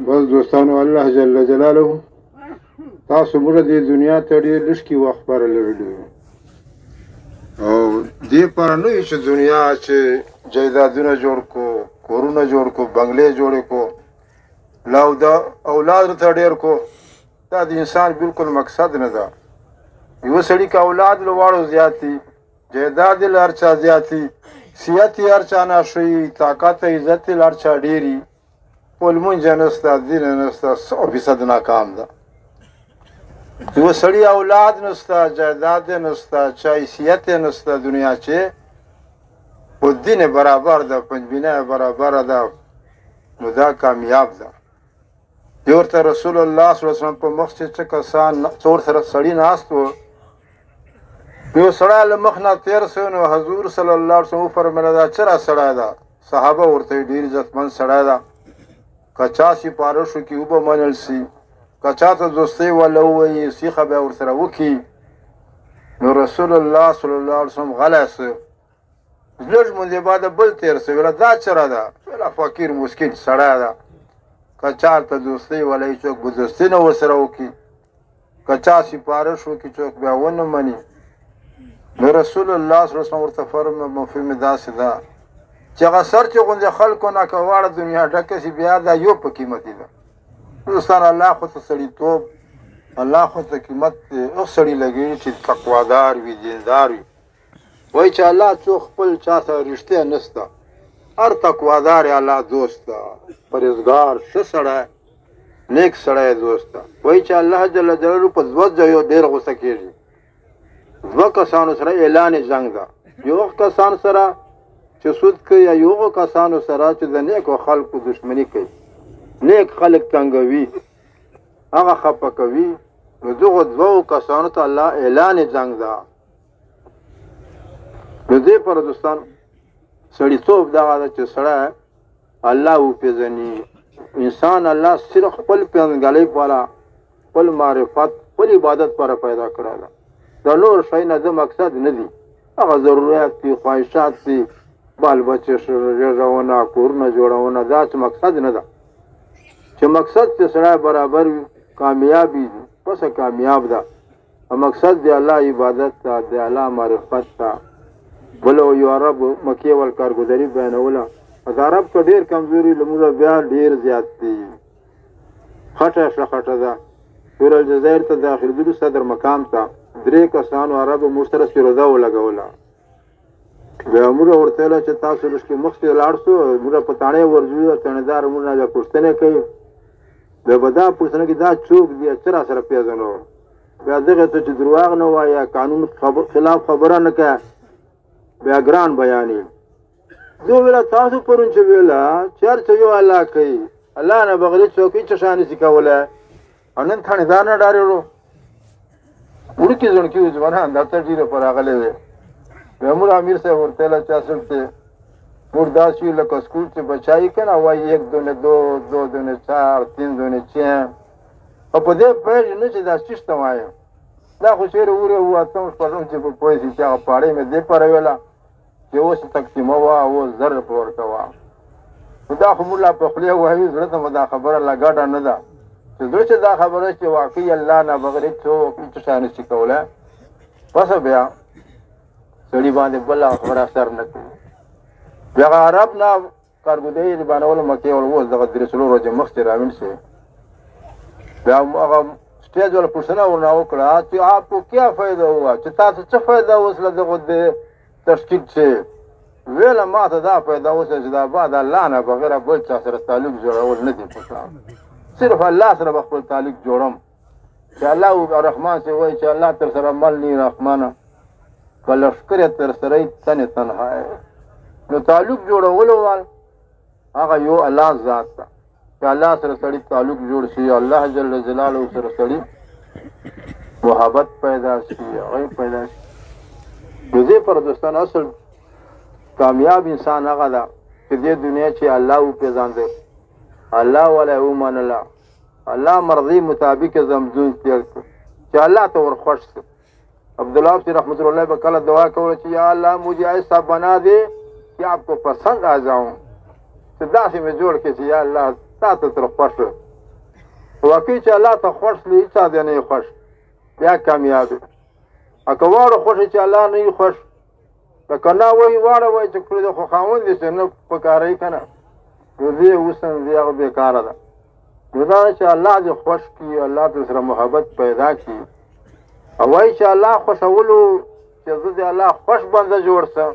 بس دوستانو الله جل جلاله تاسو موږ د دنیا ته ډېر لږ وخت لرلی او دې پاره نه وي چې دنیا چې جایدادونه جوړ کو کورونه جوړ کو بنگلې جوړې کو لاو د اولاد ته ډېر کو دا د انسان بالکل مقصد نه ده یو سړي که اولاد لواړو زیاتی جایداد یې هر چا زیاتی صحت یې هر چا ناشوي طاقت عزت یې هر چا ډېري خو لمونځ یې نسته دین یې نسته 100% ناکام ده یو سړي اولاد نسته جایداد یې نسته چا حیثیت یې نسته دنیا چې خو دین یې برابر ده پنجبینه یې برابره ده نو دا کامیاب ده دی ورته رسول الله صلی الله علیه وسلم په مخ چې څه کسان څور سره سړي ناست و یو سړی له مخ نه تېر سو نو حضور صلی الله علیه وسلم وفرمیله دا چېرې سړی ده صحابه ورته ډېر عزتمند سړی ده که چا سپارښت وکړي وبه منل سي که چا ته دوستۍ وله ووایي سیخه به یې ورسره وکړي نو رسول الله صلی الله علیه وسلم غلی سو لږ مودې بعده بل تېر سو ویله دا چېرې ده ویله فقیر مسکین سړی ده که چا ته دوستۍ وله څوک به دوستي نه ورسره وکړي که چا سپارښت وکړي څوک بیا ونه مني نو رسول الله صلی الله علیه وسلم ورته فرمایي مفهوم یې داسې ده چې هغه سر چې غوندې خلکو نه که واړه دنیا ډکه شي بیا دا یو په قیمتي ده دوستان الله خو ته سړیتوب الله خو ته قیمت هغه سړي لګوي چې تقوادار وي دیندار وي وایي چې الله څوک خپل چا سره رښتیا نشته هر تقوادار یې الله دوست ده پرهیزګار ښه سړی نیک سړی دوست ده وایي چې الله جل جلاله په دوه ځایو ډېر غوسه کېږي دوه کسانو سره اعلان جنګ ده یو کسان سره چې سود کوي یا یو کسانو سره چې د نیکو خلکو دشمني کوي نیک خلک تنګوي هغه خفه کوي نو دغو دوو کسانو ته الله اعلان جنګ ده نو دې پر دوستان سړیتوب دغه ده چې سړی الله وپېژني انسان الله صرف خپل پېژندګلۍ لپاره خپل معرفت خپل عبادت لپاره پیدا کړی ده د نور شی نه د مقصد نه دي هغه ضرورت دي خواهشات دي بال بچې ژغونه کورونه جوړونه دا څه مقصد نه ده چې مقصد چې سړی برابر وي کامیاب وي پسه کامیاب ده مقصد دی الله عبادت ته د الله معرفت ته بل یو عرب مکې ول کارګزاري بیانوله د عرب که ډېر کمزوري لمونځ بیا ډېر زیات دي خټه ښه خټه ده سور الجزایر ته داخلېدلو صدر مقام ته 3 کسانو عربو موږ سره سروده ولګوله بیا موږ ورته ویله چې تاسو لږ مخکې لاړ شو موږ په تاڼې ورځو تاڼېدار موږ نه بیا پوښتنې کوي بیا به دا پوښتنه کوي دا څوک دی څه را سره پېژنو بیا دغه ته چې درواغ نه وایه قانون خلاف خبره نه کوه بیا ګران بیانې زه ویله تاسو پرون چې ویله چې هر څه یو الله کوي الله نه بغیر څوک هېڅ شی نشي کولی او نن تاڼېدار نه ډارېږو وړوکي ځوړکي وو ځوانان دا ته ډېره په راغلی دی بیا موږ امیر صاحب ورته ویله چې اصل چې موږ داسې وي لکه سکول چې بچه یې که نه وایي 1 2 2 2 4 3 2 4 او په دې پوهېږي نه چې دا څه ته وایم دا خو چېرې وره وو اتم شپږم چې په پوه شي چې هغه پاړۍ مې دې پاره ویله چې اوس تقسیمه وه اوس زر په ورکوه خو دا خو موږ لا په خولې وایو زړه ته مو دا خبره لا ګډه نه ده چې زړه چې دا خبره چې واقعي الله نه بغیر څوک هېڅ شی نشي کولی پسه بیا سړي باندې بله خبره اثر نه کوي بیا هغه عرب نه کارګودۍ بانولو مکې ول اوس دغه 3 ورځې مخکې راویل شي بیا هغه سټیج والا پوښتنه ورنه وکړه چې आपको क्या फायदा हुआ چې تاسو څه فایده اوس له دغه د تشکیل چې ویله ما ته دا فایده اوس چې دا بعد الله نه بغیر بل چا سره تعلق جوړول نه دي پکار صرف الله سره به خپل تعلق جوړم چې الله رحمان سے وایي چې الله تر سره مل نی رحمانه که لښکر یې تر سره یې تن تنها نو تعلق جوړولو وال هغه یو الله ذات ده چې الله سره سړي تعلق جوړ شي الله جل جلاله سره سړي محبت پیدا شي هغه پیدا شي د دې پر دوستان اصل کامیاب انسان هغه ده چې دې دنیا چې الله وپېژانده الله ولا ومنله الله مرضی مطابق زمزون تیر کړ چې الله ته ورخوش شي عبدالله سے رحمت اللہ علیہ کل دعا کرو کہ یا اللہ مجھے ایسا بنا دے کہ آپ کو پسند آ جاؤں تو دا سے میں جوڑ کے یا اللہ تا تو طرف خوش واقعي چې الله ته خوښ دی هېچا دی نه یې خوښ بیا کامیاب وي که واړه خوښ چې الله نه یې خوښ لکه نه وایي واړه وایي چې کړی دی خو خاوند دی چې نه په کاروي که نه نو دې اوسن دې هغه بېکاره ده نو دا چې الله دې خوښ کړي الله دې سره محبت پیدا کړي او وایي چې الله خوښولو چې زه د الله خوښ بنده جوړ سم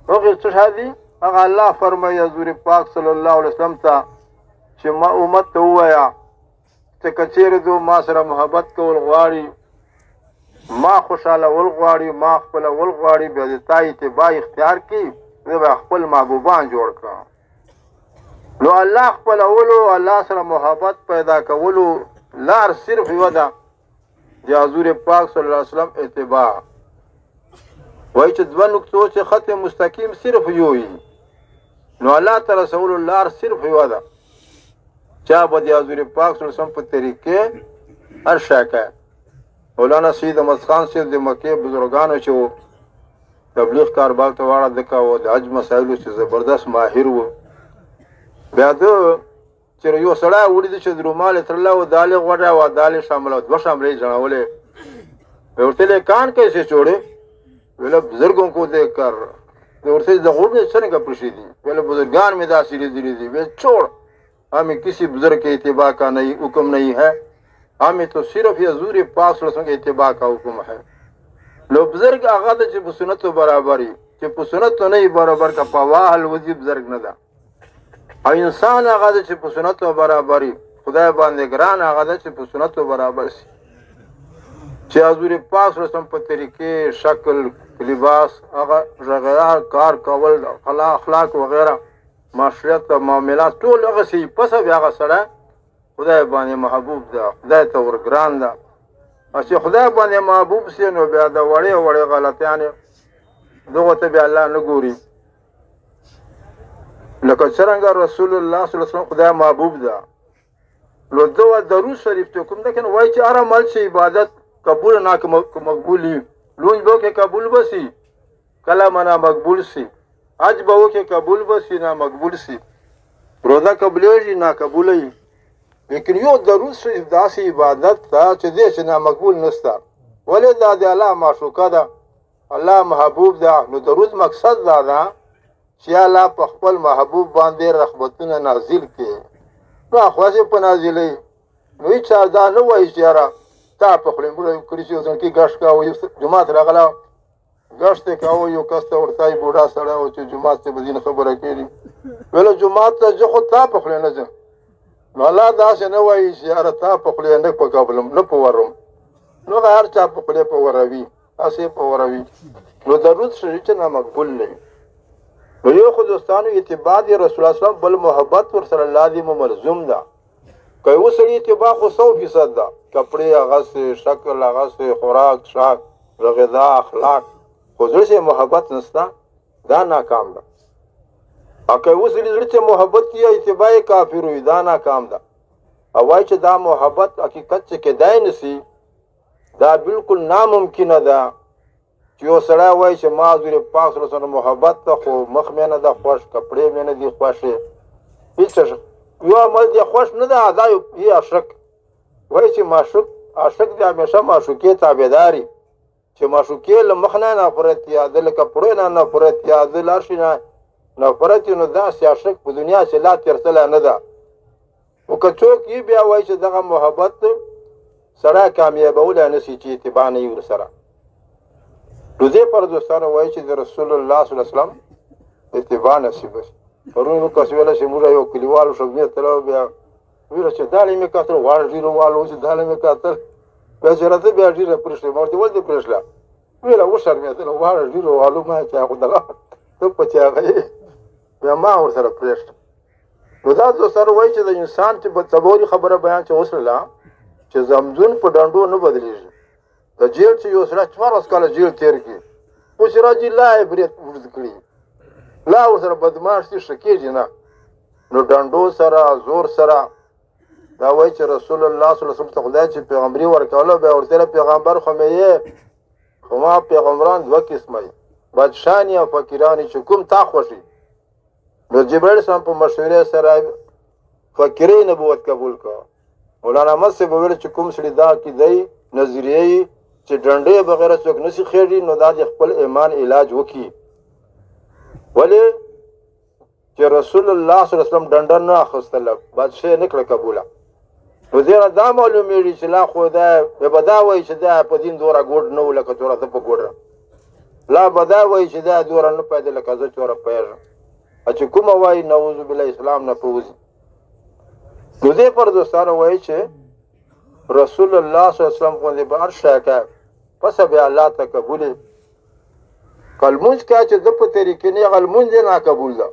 هغې څه شی دي هغه الله فرمایي حضور پاک صلی الله علیه وسلم ته چې ما امت ته ووایه چې که چېرې دو ما سره محبت کول غواړي ما خوشحالول غواړي ما خپلول غواړي بیا د تا اتباع اختیار کړي زه به خپل محبوبان جوړ کړم نو الله خپلولو الله سره محبت پیدا کولو لار صرف یوه ده د حضور پاک صلی الله علیه وسلم اتباع وایي چې دوه نقطو چې خط مستقیم صرف یو وي نو الله ته رسولو لار صرف یوه ده چا به د حضور پاک صلی الله علیه وسلم په طریقې هر شی کوي مولانا سید احمد خان صاحب د مکې بزرګانو چې و تبلیغ کاربار ته واړه دکه و د حج مسایلو چې زبردست ماهر و بیا ده چې یو سړی ولیده چې د رومال یې تړلی و دال یې غوټه وه دال یې شامله دوه شاملې یې جړولې ویې ورته ویلې کان کیسے چھوڑے ویله بزرگوں کو دیکھ کر ورته د غوړ نه څنګه پرشي دي ویله بزرگان میں داسې لیدلي دي ویل چھوڑ ہمیں کسی بزرگ کے اتباع کا نہیں حکم نہیں ہے ہمیں تو صرف حضور پاک صلی اللہ علیہ وسلم کے اتباع کا حکم ہے لو بزرگ هغه د چې په سنتو برابري چې په سنتو نه برابر کا پواه وځي بزرگ نه ده او انسان هغه د چې په سنتو برابري خدای باندې ګران هغه د چې په سنتو برابر شي چې حضور پاک صلی الله علیه وسلم په طریقې شکل لباس هغه غیره کار کول اخلاق وغیره معاشرت او معاملات ټول هغه شي پس بیا هغه سره خدای باندې محبوب ده خدای ته ورګران ده او چې خدای باندې محبوب شي نو بیا د وړې وړې غلطیانې دغه ته بیا الله نه ګوري لکه څرنګه رسول الله صلی الله علیه وسلم خدای محبوب ده نو دغه درود شریف ته کوم ده که وایي چې هر عمل چې عبادت قبول نه مقبول وي لونج به وکړې قبول به شي کله نه مقبول شي حج به وکړې قبول به شي نه مقبول شي روزه قبلیږي نه قبوله وي لیکن یو درود شریف داسې عبادت ته چې دی چې نامقبول نشته ولې دا د الله معشوقه ده الله محبوب ده نو درود مقصد دا ده چې الله په خپل محبوب باندې رحمتونه نازل کړي نو خوښې په نازلوي نو هېچا دا نه وایي چې یاره تا په خولې موږ کړي چې اوس کې ګشت کوه جومات راغله ګشت یې کوه یو کس ته ورته وایي بوډا سړی و چې جومات ته به ځینې خبره کړي ویله جومات ته زه خو تا په خولې نه ځم نو الله داسې نه وایي چې یاره تا په خولې نه په قبلم نه په ورم نو هغه هر چا په خولې په وروي هسې په وروي نو درود شریف چې نامقبول نه وي نو یو خو دوستانو اتباع د رسول الله صلی الله علیه وسلم بل محبت ورسره لازم و ملزوم ده که یو سړي اتباع خو 100% ده کپړې هغسې شکل هغسې خوراک شاک غذا اخلاق خو زړه چې محبت نشته دا ناکام ده او که یو سړي زړه چې محبت یا اتباع یې کافر وي دا ناکام ده او وایي چې دا محبت حقیقت چې کیدای نشي دا بالکل ناممکنه ده چې یو سړی وایي چې ما حضور پاک صلی الله علیه وسلم محبت ته خو مخ مې نه ده خوښ کپړې مې نه دي خوښې هېڅ یو عمل دی خوښ نه ده دا یې عاشق وایي چې معشوق عاشق دی همیشه معشوقې تابعداري چې معشوقې له مخ نه نفرت یا د له کپړو نه نفرت یا د له هر شي نه نفرت نو داسې عاشق په دنیا چې لا تېرتلی نه ده خو که څوک یې بیا وایي چې دغه محبت سړی کامیابولی نه شي چې اتباع نه وي ورسره نو دې پر دوستانو وایي چې د رسول الله صلی الله علیه وسلم اتباع نصیبه شي پرون یو کس ویله چې موږ یو کلیوالو شګمې تلو بیا ویله چې دالې مې کتل غواړه ډېرو والو چې دالې مې کتل بیا چې راته بیا ډېره پرېښله ما ورته ولې دې پرېښله ویله وشرمېدله غواړه ډېرو والو ما چې خو دغه ته په چې هغه یې بیا ما ورسره پرېښله نو دا دوستانو وایي چې د انسان چې تصوري خبره بیان چې وسله چې زمزون په ډنډو نه بدلېږي د جیل چې یو سړی 14 کاله جیل تېر کړي اوس راځي لا یې برید ورزده کړي لا ورسره بدماش دي ښه کېږي نه نو ډنډو سره زور سره دا وایي چې رسول الله صلی الله علیه وسلم ته خدای چې پیغمبري ورکوله بیا ورته پیغمبر خو مې یې خو ما پیغمبران دوه قسمه یي بادشاهان او فقیران چې کوم تا خوښي نو جبرائیل سلام په مشورې سره فقیرې نبوت قبول کړه مولانا احمد صاحب وویل چې کوم سړي دا عقیده نظریه چې ډنډې بغیر څوک نشي خېږي نو دا د خپل ایمان علاج وکړي. ولې چې رسول الله صلی الله علیه وسلم ډنډه نه اخیستله، بادشاه نه کړه قبوله. نو دې دا معلومیږي چې لا خو دا به دا وایي چې دا په دین دوره ګوډ نه و لکه چوره ته په ګوډه، لا به دا وایي چې دا دوره نه پیدا لکه زه چوره پیژم. چې کومه وایي نعوذ بالله اسلام نه پوځي. نو دې پر دوستانو وایي چې رسول الله صلی الله علیه وسلم باندې به هر شی کوي پس بیا الله ته قبول که لمونځ کوي چې د په طریقې نه هغه لمونځ یې ناقبول ده.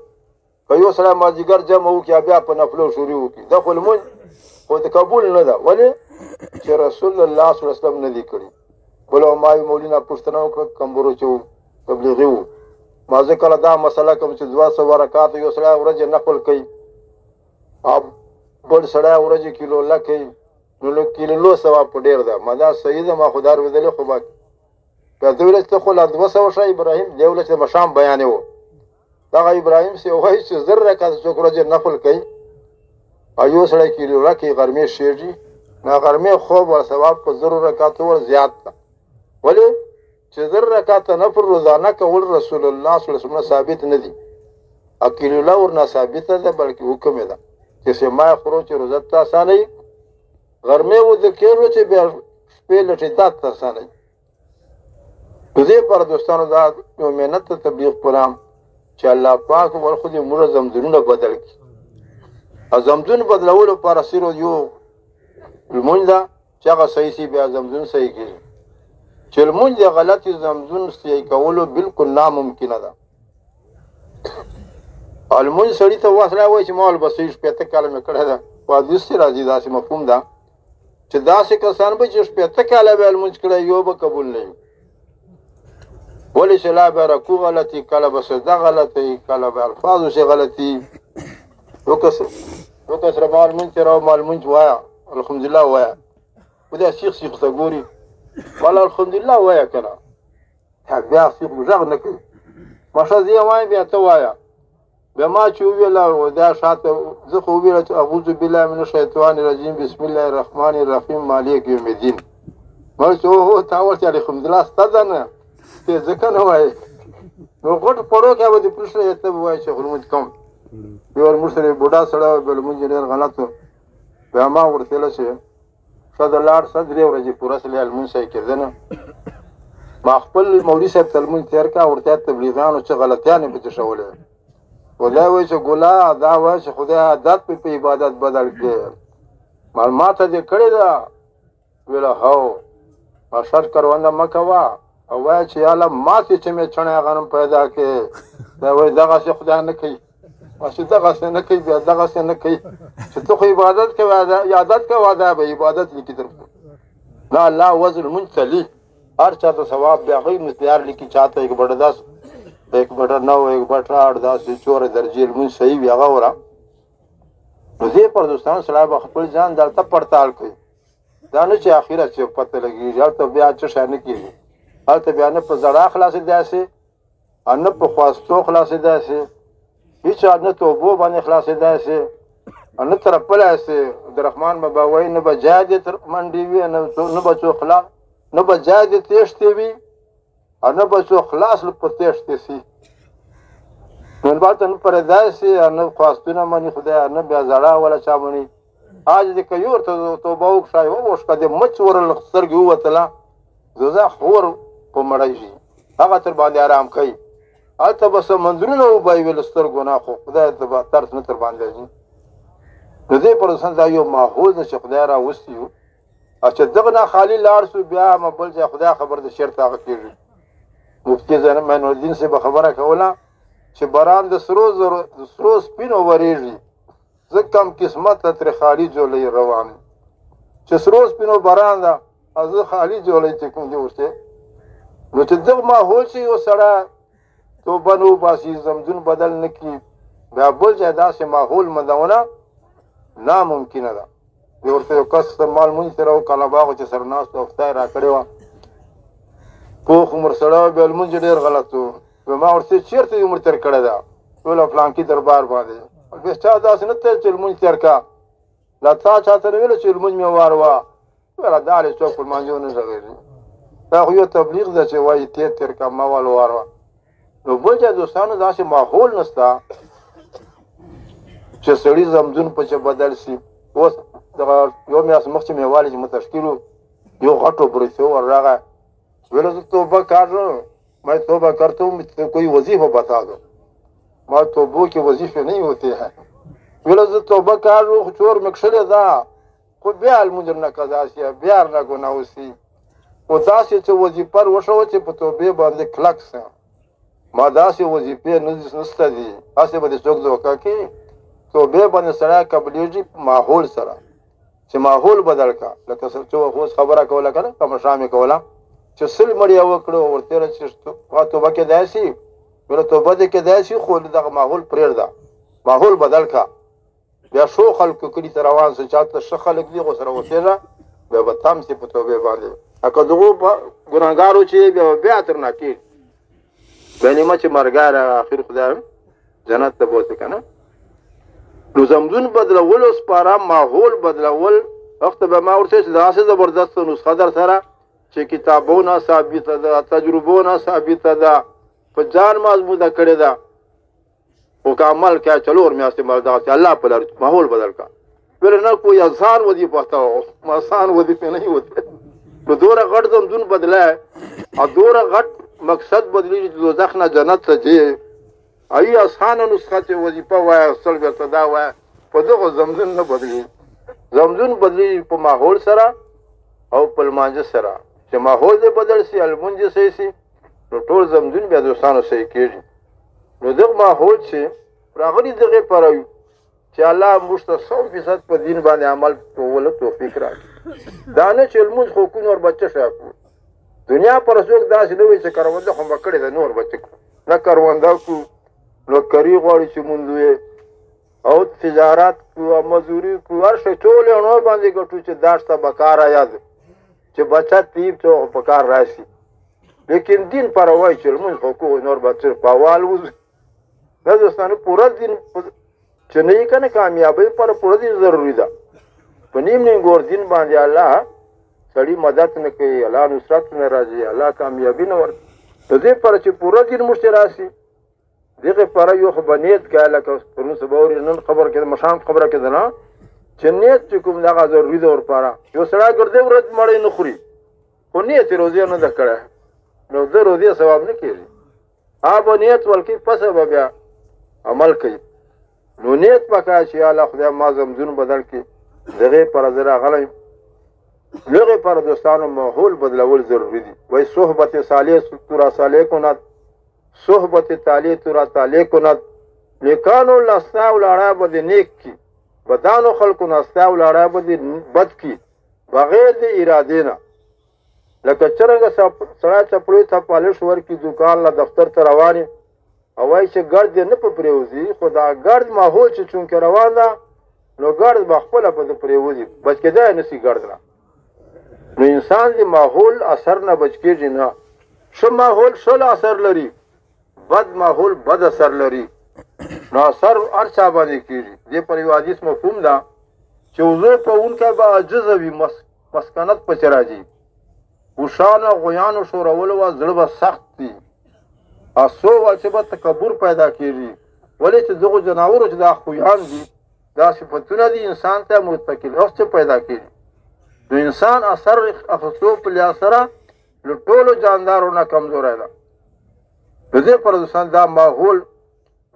که یو سړی مازدیګر جمع وکړي بیا په نفلو شروع وکړي دا خو لمونځ خو د قبول نه ده. ولې چې رسول الله صلی الله علیه وسلم نه دي کړي. بل علماء مولوی پوښتنه وکړه کمبورو چې تبلیغي وو، ما زه کله دا مسله کوم چې 200 رکعات یو سړی ورځې نفل کوي او بل سړی ورځې کیلو له کوي نو کیلو ثواب په ډېر ده. ما دا صحیح ده، ما خو دا اورېدلې خو باقي بیا ته ویل چې خو لا 200 شه ابراهیم دی ویل چې د مشام بیانې و. دغه ابراهیم سي وایي چې 1000 رکعات څوک ورځې نفل کوي او یو سړی کیلو له کوي غرمې شېږي نو غرمې خوب ور ثواب په 1000 رکعاتو ور زیات ده. ولې چې 1000 رکعات نفل روزانه کول رسول الله صلی الله علیه وسلم ثابت نه دي. کیلو له ور نه ثابت ده بلکې حکم ده چې سمای خورو چې روزه ته اسانه غرمې و د کېلو چې بیا شپې لټې تات ته اسانه. دې پر دوستانو دا یو مهنت ته تبلیغ پرام چې الله پاک ور خو دې موږ زمزمونه بدل کړي. او زمزم بدلولو لپاره سیرو یو لمونځ ده چې هغه صحیح سي بیا زمزم صحیح کړي. چې لمونځ د غلطي زمزم صحیح کولو بالکل ناممکنه ده. لمونځ سړي ته واسره وایي چې مال بسې شپېته کاله مې کړې ده په حدیث کې راځي داسې مفهوم ده چې داسې کسان به چې شپېته کاله به لمونځ کړی یو به قبول نه وي. ولې چې لا به رکوع غلطي کله به سجده غلطي کله به الفاظو شي غلطي. یو کس را مال لمونځ راو مال لمونځ وایه الحمدلله وایه و دا سیخ ته ګوري والا الحمدلله وایه که نه بیا سیخ غږ نه کوي ماشه زه یې وایم بیا ته وایه. بیا ما چې وویله دا شاته زه خو وویله چې اعوذ بالله من الشیطان الرجیم بسم الله الرحمن الرحیم مالک یوم الدین. ما چې اوهو تا ورته الحمدلله ستا ده نه ته ځکه نه وایې نو غټ پړو کې به دې پوښتنه ته به وایي چې لمونځ کوم. یو موږ سره بوډا سړی بیا لمونځ ډېر غلط و. بیا ما ورته ویله چې ښه د لاړ شه 3 ورځې پوره سړی لمونځ صحیح کېده نه. ما خپل مولوي صاحب ته لمونځ تېر کړه ورته تبلیغیانو چې غلطیانې پکې شولې خدای وایي چې ګلا دا وایي چې خدای عادت په عبادت بدل کړي. معلوماته دې کړې ده ویله هو ما شرط کرونده مه کوه او وایه چې یاله ماتې چې مې چڼی غنم پیدا کړې دا وایي دغسې خدای نه کوي. چې دغسې نه کوي بیا دغسې نه کوي چې ته خو عبادت کوې عادت کوه دا به عبادت لیکي درته نه الله وزن لمونځ ته لیک هر چا ته ثواب بیا هغوی مستیار لیکي چاته 1/10 1/9 1/8 داسې 4 درجې لمونځ صحیح وي هغه وره. نو دې پر دوستانو سړی به خپل ځان دلته پړتال کوي دا نه چې اخرت چې پته لګېږي هلته بیا څه شی نه کېږي. هلته بیا نه په زړه خلاصېدای سي او نه په خواستو خلاصېدای سي هېچا نه توبو باندې خلاصېدای سي او نه ترپلی سي. عبدالرحمن بابا وایي نه به جای دې تر منډې وي نه به څوک خلاص نه به جای دې تېښتې وي او نه به څوک خلاص په تېښتې سي. نو هلته نه پرېدای سي او نه خواستونه مني خدای نه بیا زړه ولا چا مني. آج دې که یو ورته توبه وکړه ووښکه دې مچ ور سترګې ووتله دوزخ اور په مړی شي هغه تر باندې آرام کوي. هلته به سمندرونه وبایوي له سترګو نه خو خدای ته به ترس نه تر باندې ځي. نو دې پر انسان دا یو ماحول ده چې خدای راوستي وو او چې دغه نه خالي لاړ شو بیا ما بل ځای خدای خبر د شرط هغه کېږي. مفتي زینب معین الدین صاحب خبره کوله چې باران د سرو سپینو ورېږي زه کم قسمت ترې خالي جوړی روان چې سرو سپینو باران ده او زه خالي جوړی چې کوم دی ورته. نو چې دغه ماحول شي یو سړی توبه نه وباسي زمزم بدل نه کړي بیا بل ځای داسې ماحول مندونه ناممکنه ده. بیا ورته یو کس مال لمونځ ته راوکاله باغ چې سر ناست و خدای را کړې وه پوخ عمر سړی و بیا لمونځ ډېر غلط و. ما ورته چېرته دې عمر تېر کړی ده ویله فلانکي دربار باندې بیا چا داسې نه تېر چې لمونځ تېر کړه دا تا چاته نه ویل چې لمونځ مې وار وه ویله دا هلې څوک په لمانځو نه غږېږي دا خو یو تبلیغ ده چې وایي تېر که ما والو وار وه نو بل ځای دوستانو داسې ماحول نشته چې سړي زمزون په چې بدل شي اوس دغه یو میاشت مخکې مې والي چې متشکل و یو غټ ऑपरेशन ور راغی बोले तो तोबा कर रहा हूँ मैं तोबा करता हूँ तो कोई वजीफा बता दो मैं तोबों के वजीफे नहीं होते हैं बोले तो तोबा कर रहा हूँ चोर मकसले दा को ब्याल मुझे न कदासिया ब्यार न गुना उसी वो दासी तो वजीफा वशो चे तोबे बांधे खलक से माँ दासी वजीफे नस्ता दी ऐसे बदे चौक दो का कि तोबे बांधे सड़ा कबलीजी माहौल सड़ा چې माहौल بدل کا لکه څه اوس خبره کوله کنه کوم شامې کوله چې سل مړیا وکړو ورته چې توبه کې داسي ورته توبه دې کې داسي خو دغه ماحول پرېږده ماحول بدل کا بیا شو خلکو کلی ته روان سه چاته ش خلک دی غو سره وسیږه بیا به تام سي په توبه باندې اګه دغه ګناګارو چې بیا تر نه کې بینه ما چې مرګار اخر خدای جنت ته بوته کنه نو زمزون بدلول اوس پاره ماحول بدلول وخت به ما ورته داسې زبردست نسخه در سره چې کتابونه ثابته ده تجربونه ثابته ده په ځان مضبوطه کړې ده او که عمل کیا چلو اور میاسته مردا چې الله په لار ماحول بدل کا ول نه کوئی آسان وظیفه هتا آسان وظیفه نه ہوتے نو دوره غټ زمزون بدله او دوره غټ مقصد بدلی چې دوزخ نه جنت ته ځي ای آسان نسخه چې وظیفه وای اصل ورته دا وای په دغه زمزون نه بدلی زمزون بدلی په ماحول سره او په لمانځه سره چې ماحول دې بدل شي المونځ صحیح شي نو ټول زمزون بیا دوستانو صحیح کېږي نو دغه ماحول چې راغلي دغه پروي چې الله موږ ته 100% په دین باندې عمل کولو توفیق راکړي دا نه چې المونځ خو کو نور بچه شاکو دنیا پر څوک داسې نه وي چې کرونده خو مکړې ده نور بچه نه کرونده کو نو کری غواړي چې مونږ او تجارت کو او مزدوري کو هر شي ټول نور باندې ګټو چې داشته بکار یاد چې بچا تیب ته په کار راشي لیکن دین پر وای چې موږ خو کو نور بچر پاوال وز دا دوستانو پورا دین چې نه کنه کامیابی پر پورا دین ضروری ده په نیم نیم ګور دین باندې الله سړی مدد نه کوي الله نصرت نه راځي الله کامیابی نه ورته دې پر چې پورا دین مشتراسي دغه پر یو خبرنیت کاله که پرون سباوري نن خبر کې مشام خبره کې نه چې نیت چې کوم دغه ضروری ده ور پاره یو سړی ګرځي ورځ مړی نه خوري خو نیت روزي نه ده کړه نو د روزي ثواب نه کیږي اب نیت ولکې پس به بیا عمل کوي نو نیت پکا چې الله خدای ما زمزون بدل کی دغه پر زرا غلې دغه پر دوستانو ماحول بدلول ضروری دي وای صحبت صالح تورا صالح کو نه صحبت تعالی تورا تعالی کو نه لیکانو لسنا ولاړه بد نیک کی بدانو خلقو نستا ولاړه بد بد کی بغیر د اراده نه لکه څنګه سړی چپړې ته پالش ورکی دکان لا دفتر ته رواني او وای چې ګرد نه په پریوزي خدا ګرد ماحول چې چون روان ده نو ګرد بخپله په پریوزي بچ کېدای نسی ګرد نه نو انسان دی ماحول اثر نه بچ کېږي نه ښه ماحول ښه اثر لري بد ماحول بد اثر لري نو اثر هر چا باندې کېږي دې پر یو حدیث مفهوم ده چې وضو کوونکی به عاجز وي مسکنت پسې راځي وشانه غویانو شورولو و زړه به سخت دي اسو ول چې به تکبر پیدا کېږي ولې چې دغه جناورو چې دا خویان دي دا صفتونه دي انسان ته متکل اوس څه پیدا کېږي نو انسان اثر اخصو په لحاظ سره له ټولو جاندارو نه کمزوری ده د دې پر انسان دا ماحول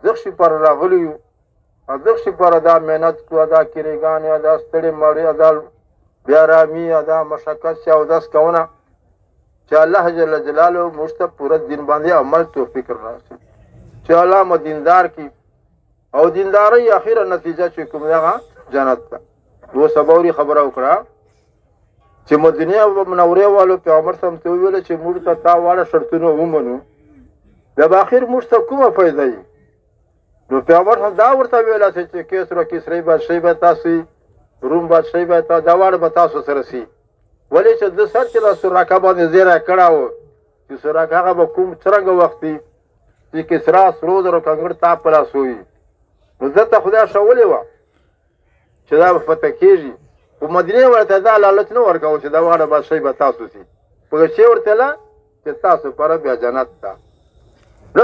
دغشي پر راغلی او دغشي پر دا مهنت کو ادا کړيګان ادا ستړي مړي ادا بیا رامي ادا مشقت او داس کونه چې الله جل جلاله مشته پورا دین باندې عمل توفیق راځي چې الله مدیندار کی او دینداري اخیره نتیجه چې کوم هغه جنت ده و سبوري خبره وکړه چې مدینه منوره والو پیغمبر سم ته ویل چې موږ ته تا واړه شرطونه ومنو د اخر موږ ته کومه فائدہ ای نو پیغمبر هم دا ورته ویل چې کیسره کیسری بادشاہي به تاسو روم بادشاہي به تاسو دا واړه به تاسو سره سي ولې چې د سر کې د سوراکا باندې زیره کړهو چې سوراکا هغه به کوم څنګه وختي چې کسرا سرود او کنګړ تا پلا سوی نو ځته خدای شولې و چې دا به فتح کېږي خو مدینې ورته دا لالچ نه ورکوه چې دا واړه بادشاهي به تاسو سي په شی ورته له چې تاسو لپاره بیا جنت ده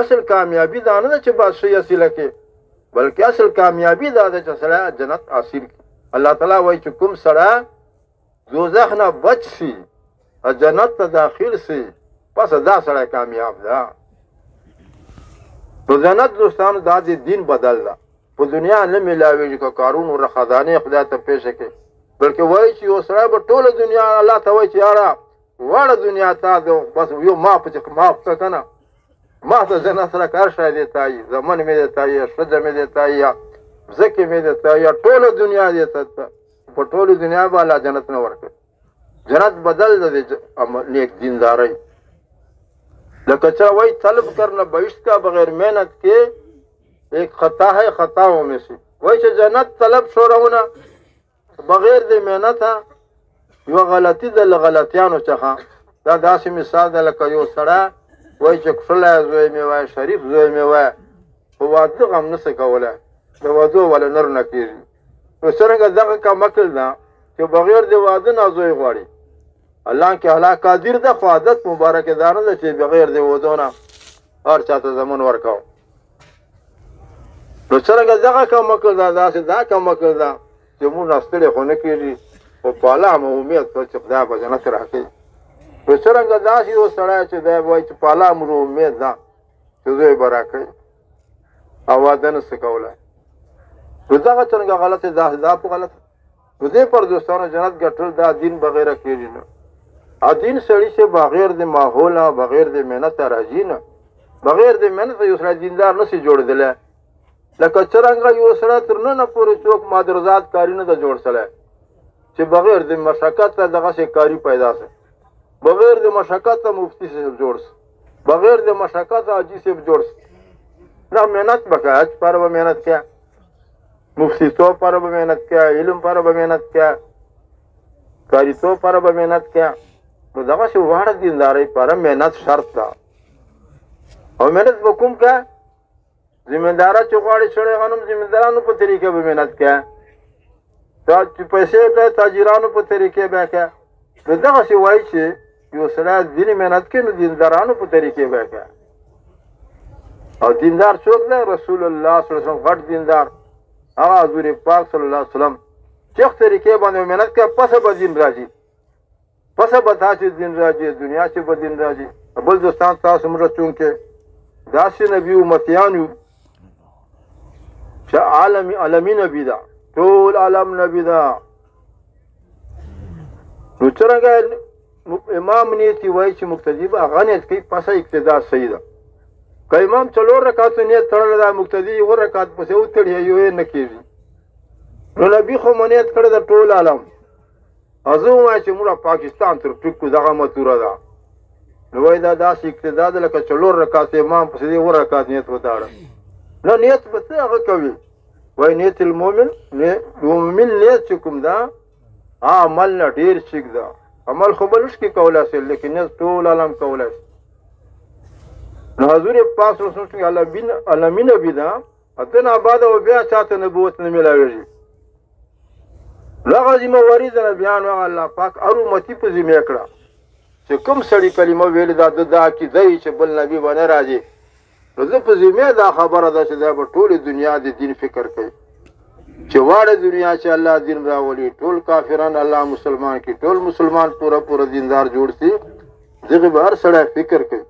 اصل کامیابي دا نه ده چې بادشاهي حاصله کړي بلکې اصل کامیابي دا ده چې سړی جنت حاصل کړي الله تعالی وایي چې کوم سړی دوزخ نه بچ شي او جنت ته داخل شي پس دا سړی کامیاب ده نو جنت دوستانو دا د دین بدل ده په دنیا نه میلاویږي که کارونو رخدانې خدای ته پیښه کړي بلکې وایي چې یو سړی به ټوله دنیا الله ته وایي چې یاره واړه دنیا تا ده بس یو معاف کړه که نه ما ته جنت سره هر شی دیتا یي زمن مې دیتا یي ښځه مې دیتا یي ځکې مې دیتا یي ټوله دنیا دیتا په ټوله دنیا به الله جنت نه ورکړي جنت بدل ده د نیک دیندارۍ لکه چا وایي طلب کرنا بہشت کا بغیر محنت کے ایک خطا ہے خطاؤں میں سے وایي چې جنت طلب شورونه بغیر د محنته یوه غلطي ده له غلطیانو څخه دا داسې مثال ده لکه یو سړی وایي چې کښلی زوی مې وای شریف زوی مې وای خو واده غم نه شي کولی د واده والا نر نه کېږي نو څرنګه دغه کمکل ده چې بغیر د واده نه زوی غواړي الله کې الله قادر ده خو عادت مبارک دا نه ده چې بغیر د واده نه هر چا ته زمون ورکوو نو څرنګه دغه کمکل ده داسې دا کمکل ده چې مونږ ستړی خو نه کېږي خو په الله مو امید کړه چې خدای به جنت راکړي نو څرنګه داسې یو سړی چې دی وایي چې په الله مو امید ده چې زوی به راکړي او واده نه شي کولی نو دغه څرنګه غلط دا په غلط نو دې پر دوستانو جنت ګټل دا دین بغیره کېږي نه ا دین سړي چې بغیر د ماحول نه بغیر د محنت راځي نه بغیر د محنت یو سړی دیندار نه شي جوړېدلی لکه څرنګه یو سړی تر ننه پورې څوک مادرزاد کاري نه ده جوړ سړی چې بغیر د مشقت دغسې کاري پیدا شي بغیر د مشقت مفتی صاحب جوړ شي بغیر د مشقت حاجي صاحب جوړ شي دا محنت به کوه حج پر به محنت کوه مفتیتوب پر به محنت کوه علم پر به محنت کوه کاریتوب پر به محنت کوه نو دغسې واړه دیندارۍ پر محنت شرط ده او محنت به کوم کوه ذمهداره چې غواړي سړی غنم ذمهدارانو په طریقې به محنت کوه چې پیسې کوه تاجرانو په طریقې به کوه نو دغسې وایي چې یو سړی ځینې محنت کوي نو دیندارانو په طریقې به کوه او دیندار څوک دی رسول الله صلی الله علیه وسلم غټ دیندار هغه حضور پاک صلی الله علیه وسلم چې طریقې باندې محنت کوي پسه به دین راځي پسه به داسې دین راځي دنیا چې به دین راځي بل دوستان تاسو موږ چونکې داسې نبي امتیان یو چې عالمي نبي ده ټول عالم نبي ده نو څرنګه امام نیت وایي چې مقتدي به هغه نیت کوي پسه اقتدا صحیح ده که امام 4 رکعاتو نیت تړلی ده مقتدي 1 رکعت پسې وتړي یو یې نه کېږي نو نبي خو مو نیت کړی ده ټول عالم او زه ووایم چې موږ پاکستان تر ټیک کړو دغه متوره ده نو وایي دا داسې اقتدا ده لکه 4 رکعات امام پسې 1 رکعت نیت وتاړه نه نیت به څه هغه کوي وایي نیت المؤمن مؤمن نیت چې کوم ده عمل نه ډېر چیک ده عمل خو بل شي کولی شي لیکن نیت ټول عالم کولی شي نو حضور پاک صلی الله علیه وسلم علمي نبي ده اتن آباد او بیا چاته نبوت نه ملاویږي دغه ذمهواري د نبیانو هغه الله پاک هر امتي په ذمه کړه چې کوم سړي کلمه ویلې ده د عقیده یې چې بل نبي به نه راځي نو زه په ذمه دا خبره ده چې دا به ټولې دنیا د دین فکر کوي چې واړه دنیا چې الله دین راولي ټول کافران الله مسلمان کړي ټول مسلمان پوره دیندار جوړ شي دغه به هر سړی فکر کوي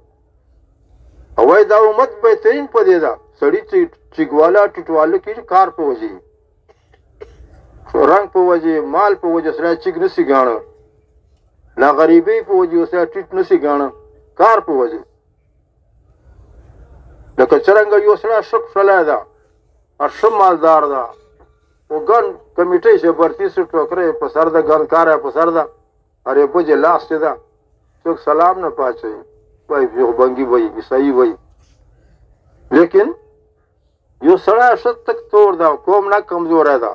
او وای دا امت بهترین په دې ده سړی چې چیګوالا ټټواله کې کار په وځي رنگ په وجه مال په وجه سره چیګ نسی غاڼه لا غریبی په وجه سره ټټ نسی غاڼه کار په وجه لکه څنګه یو سره شک فلا ده او شم مالدار ده او ګن کمیټې چې برتی سره ټوکرې په سر ده ګن کار په سر ده اره بوجه لاس ده څوک سلام نه پاتې وای یو بنګي وای عیسائی وای لیکن یو سره شت تک تور ده کوم نه کمزور ده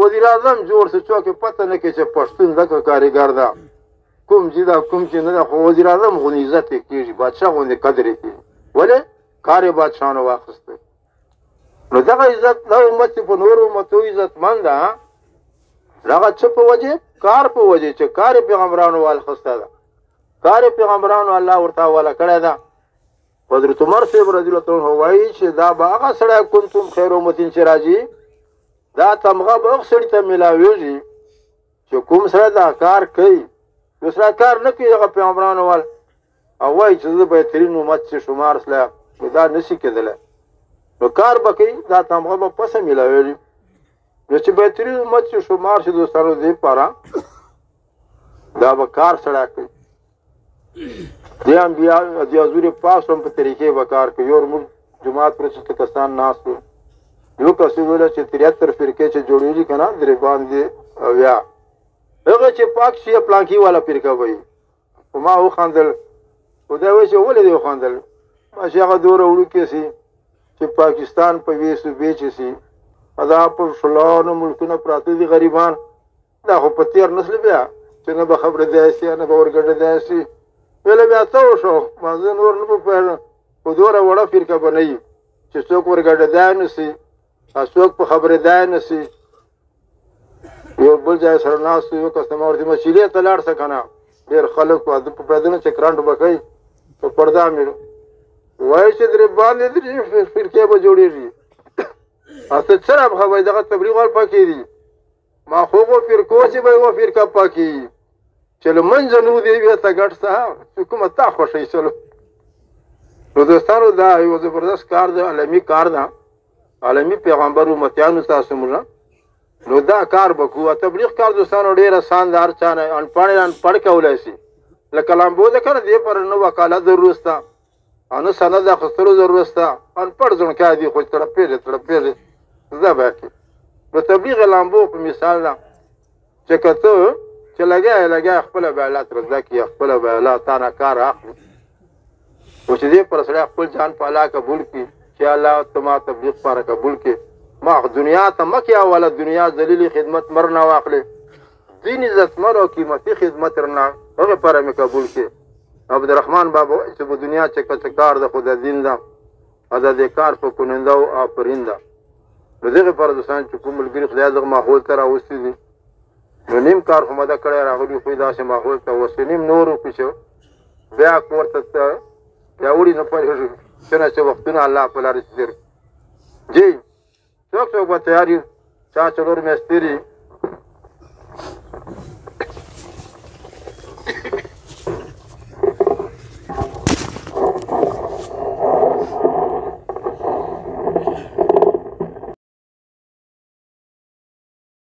وزیر اعظم جوړ څه څوک پته نه کوي چې پښتون دغه کاریګر ده کوم چې دا کوم چې نه ده خو وزیر اعظم غو عزت کېږي بادشاه غوندې قدر کېږي ولې کار بادشاهانو واخیسته نو دغه عزت دا امت په نورو امتو عزتمند ده هغه څه په وجه کار په وجه چې کار پیغمبرانو وال خسته ده کار پیغمبرانو الله ورته والا کړی ده حضرت عمر صاحب رضی الله عنه وایي چې دا به هغه سړی کنتم خیر امتین چې راځي دا تمغه به هغه سړي ته میلاویږي چې کوم سړی دا کار کوي یو سړی کار نه کوي هغه پیغمبرانو وال او وایي چې زه بهترین امت چې شمار سله دا نشي کېدلی نو کار به کوي دا تمغه به پسه میلاویږي نو چې بهترین امت چې شمار شي دوستانو دې پاره دا به کار سړی کوي د انبیا د حضور پاک هم په طریقې به کار کوي یو موږ جماعت پر چې کسان ناست وو یو کس ویل چې 73 فرقې چې جوړېږي که نه درې باندې اویا هغه چې پاک شي پلانکي والا فرقه وایي خو ما وخندل خو دا وایي چې ولې دې وخندل ماشي هغه دوره وړوکې سي چې پاکستان په وې صوبې چې سي دا په شلانو ملکونه پراته دي غریبان دا خو په تېر نسل بیا چې نه به خبره دی شي نه به ورګډه دی شي ویله بیا څه وشو ما زه نور نه پوهېږم خو دومره وړه فرقه به نه وي چې څوک ورګډېدی نه سي څوک په خبرېدی نه سي یو بل ځای سره ناست یو کس ته ما ورته مچیلې ته لاړ شه که نه ډېر خلک په پیدا نه چې کرنټ به کوي په پرده مې وایي چې درې باندې درې فرقې به جوړېږي ته څه را خبرې دغه تبلیغ وال پکې دي ما خو هغو فرقو چې به یوه فرقه پکې چې له منځه نه ودې بیا ته ګډ څه چې کومه تا خوښوي چلو نو دوستانو دا یو زبردست کار ده عالمي کار ده عالمي پیغمبر امتیانو تاسو موږ نو دا کار به کوو تبلیغ کار دوستانو ډېر اسان ده هر چا نه انپړ کولی شي لکه لامبو ده که نه دې پر نه وکالت ضرورت شته او نه سند اخیستلو ضرورت شته انپړ ځونکای دي خو تړپېږي زه به کې نو تبلیغ لامبو په مثال ده چې که ته چې لګیا خپله به الله تر زده کړي خپله به الله تا نه کار اخلي خو چې دې پر سړی خپل ځان په الله قبول کړي چې الله ته ما تبلیغ پاره قبول کړي ما دنیا ته مه کې اوله دنیا ذلیلې خدمت مر نه واخلې دین عزتمن او قیمتي خدمت رنه هغې پاره مې قبول کړي عبدالرحمن بابا وایي چې په دنیا چې که څه کار ده خو د دین ده او د دې کار په کننده او آفرین ده نو دغې پاره دوستان چې کوم ملګري خدای دغه ماحول ته راوستي دي نو نیم کار خو مده کړی راغلي خو یې داسې ماحول ته وسو نیم نور وکړو بیا کور ته پیاوړي نه پرېږي څنګه چې وختونه الله په لارې تېر جی څوک به تیار یو چا څلور میاشتې